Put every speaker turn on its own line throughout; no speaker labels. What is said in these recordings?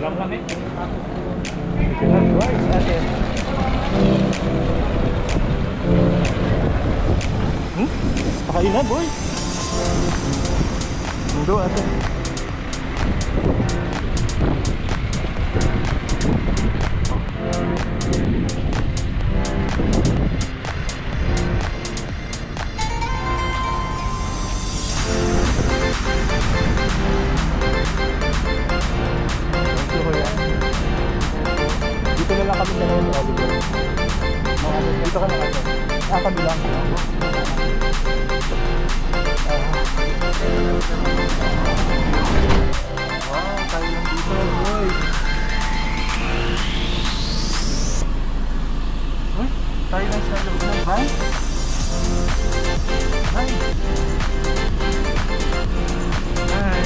Lang kami. You can have rice, ate. Pakain na, boy. Mundo, ate. Dito na lang kami sa Noel Oliver. Dito ka na ate. Kami lang. Wow, tayo lang dito, boy. Uy, tayo lang sa loob ng van. Hi. Hi.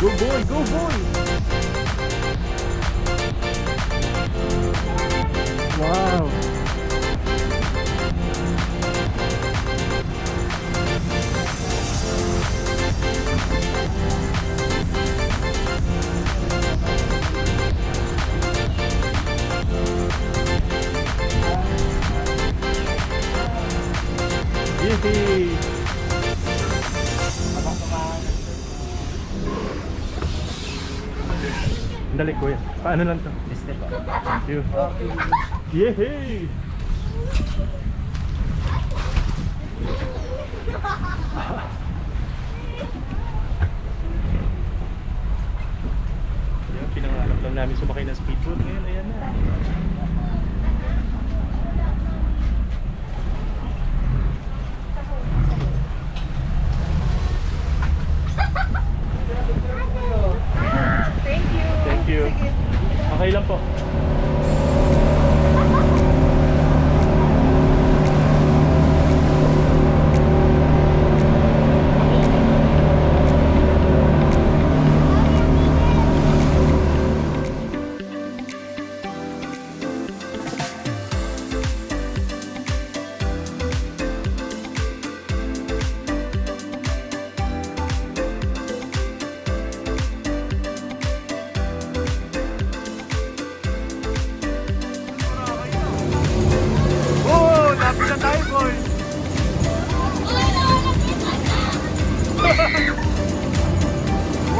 Go boy, go boy! Wow! Yippee! Dali kuya. Paano lang to?
Step po.
Thank you. Yehey! Yan, pinangarap lang namin sumakay ng speedboat. Ngayon, ayan na. Thank you. Okay lang po.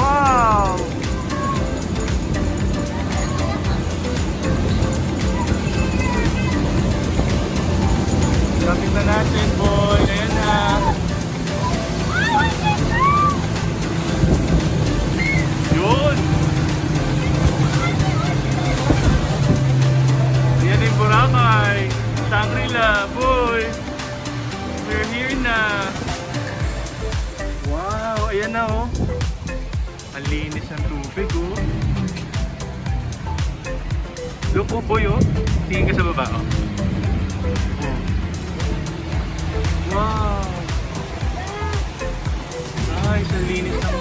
Wow! Lapit na natin, boy. Ayan na. Yun! Ayan yung Boracay. Shangri-La, boy. We're here na. Wow, ayan na oh. Ang linis ng tubig oh. Look oh boy oh. Tingin ka sa baba oh. Wow. Nice, ang linis ng...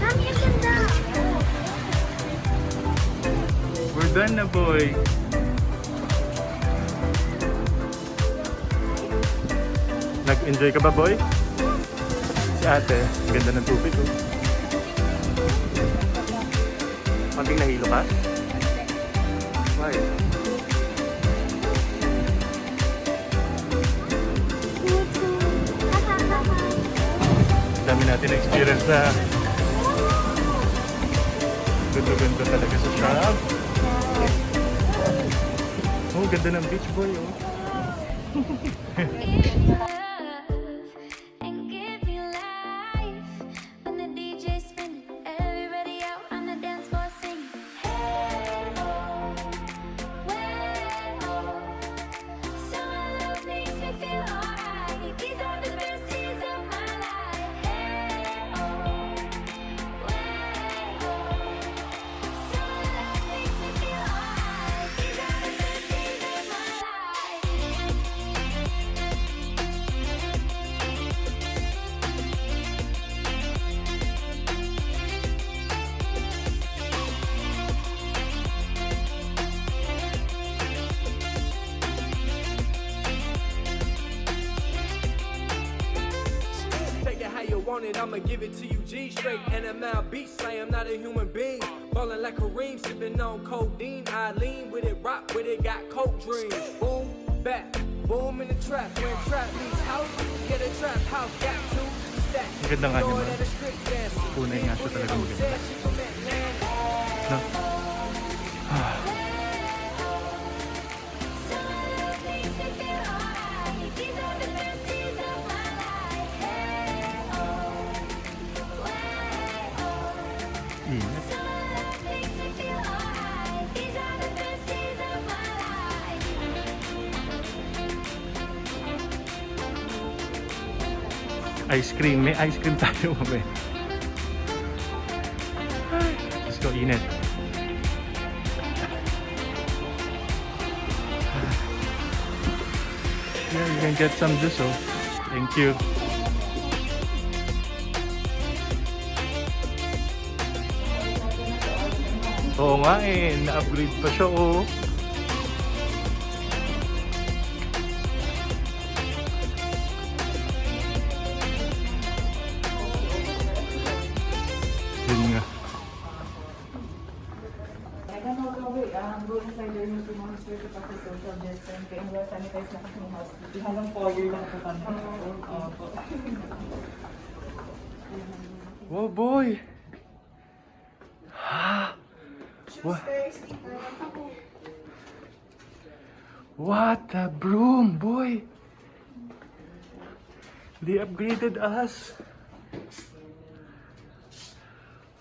Mami, ang ganda.
We're done na boy. Nag-enjoy ka ba boy? Si ate, ganda ng tubig oh. dating nahilo ka? Why? Dami natin experience na ganda talaga sa shop. Oh, ganda ng beach boy, oh.
Want it, I'ma give it to you G straight NML beat slam, not a human being. Ballin' like Kareem, sippin' on codeine. I lean with it, rock with it, got coke dreams. Boom, back, boom in the trap. When trap meets house, get a trap house, got two stacks.
Maganda nga naman. Punay nga siya talaga maganda. No? Ice cream. May ice cream tayo mamaya. Let's go, init. Yeah, you can get some juice, oh. Thank you. Oo nga eh, na-upgrade pa siya, oh. Yun nga.
Go inside your new monster to practice social distance. Kaya well sanitize na kasi yung house. Hanggang 4 years lang po kami.
Whoa, boy! What? What a broom, boy! They upgraded us.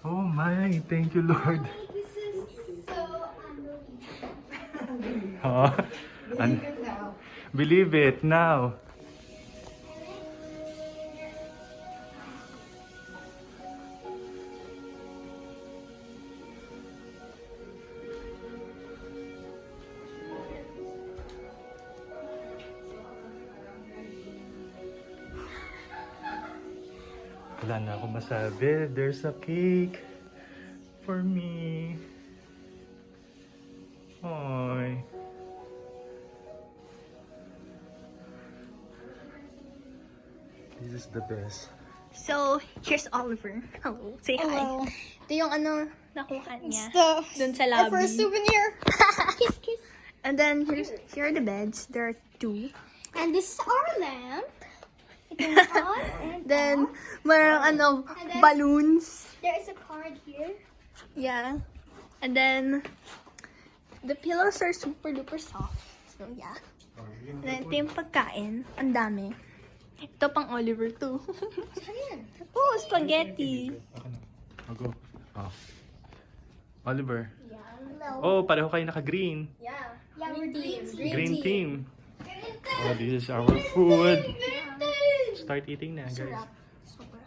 Oh my, thank you, Lord.
This is so unbelievable.
Oh,
Believe it now.
believe it now. Wala na akong masabi. There's a cake for me. Oy. This is the best.
So, here's Oliver. Hello. Say
Hello.
hi. Ito yung ano, nakuha niya. Dun sa
Our
lobby.
first souvenir. Kiss, kiss.
And then, here are the beds. There are 2.
And this is our lamp. It goes on and
Then,
off.
merong ano,
And then-
balloons.
There is a card here.
Yeah. And then, the pillows are super duper soft. So, yeah. And then, ito yung pagkain. Ang dami. Ito pang Oliver too.
Saan yan?
Oh, spaghetti.
I'll go. Oh. Oliver.
Yeah. No.
Oh, pareho kayo naka-green.
Yeah. Yeah, we're green.
Green team. Oh, this is our food. Start eating na, guys.
Super.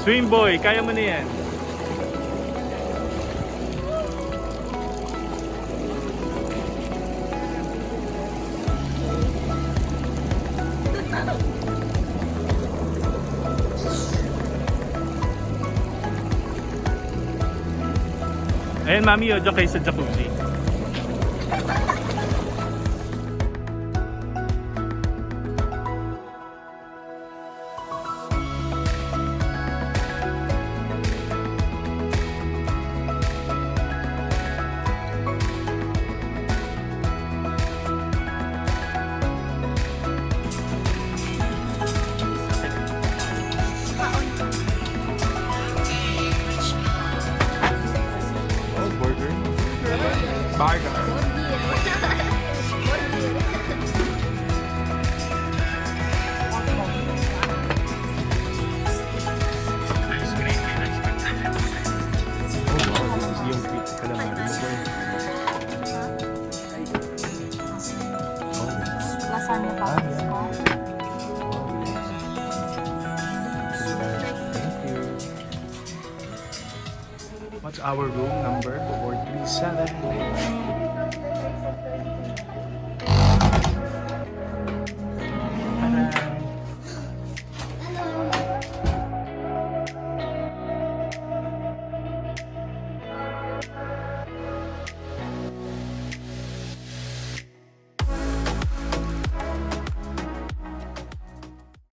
Dream boy, kaya mo na yan. Ayan, mami, dyan kayo sa jacuzzi. Oh, burger. Burger. Oh, wow. This is yung calamari mo, boy. Oh.
Lasagna pa.
Ah, yeah. Wow, thank you. What's our room number? 437.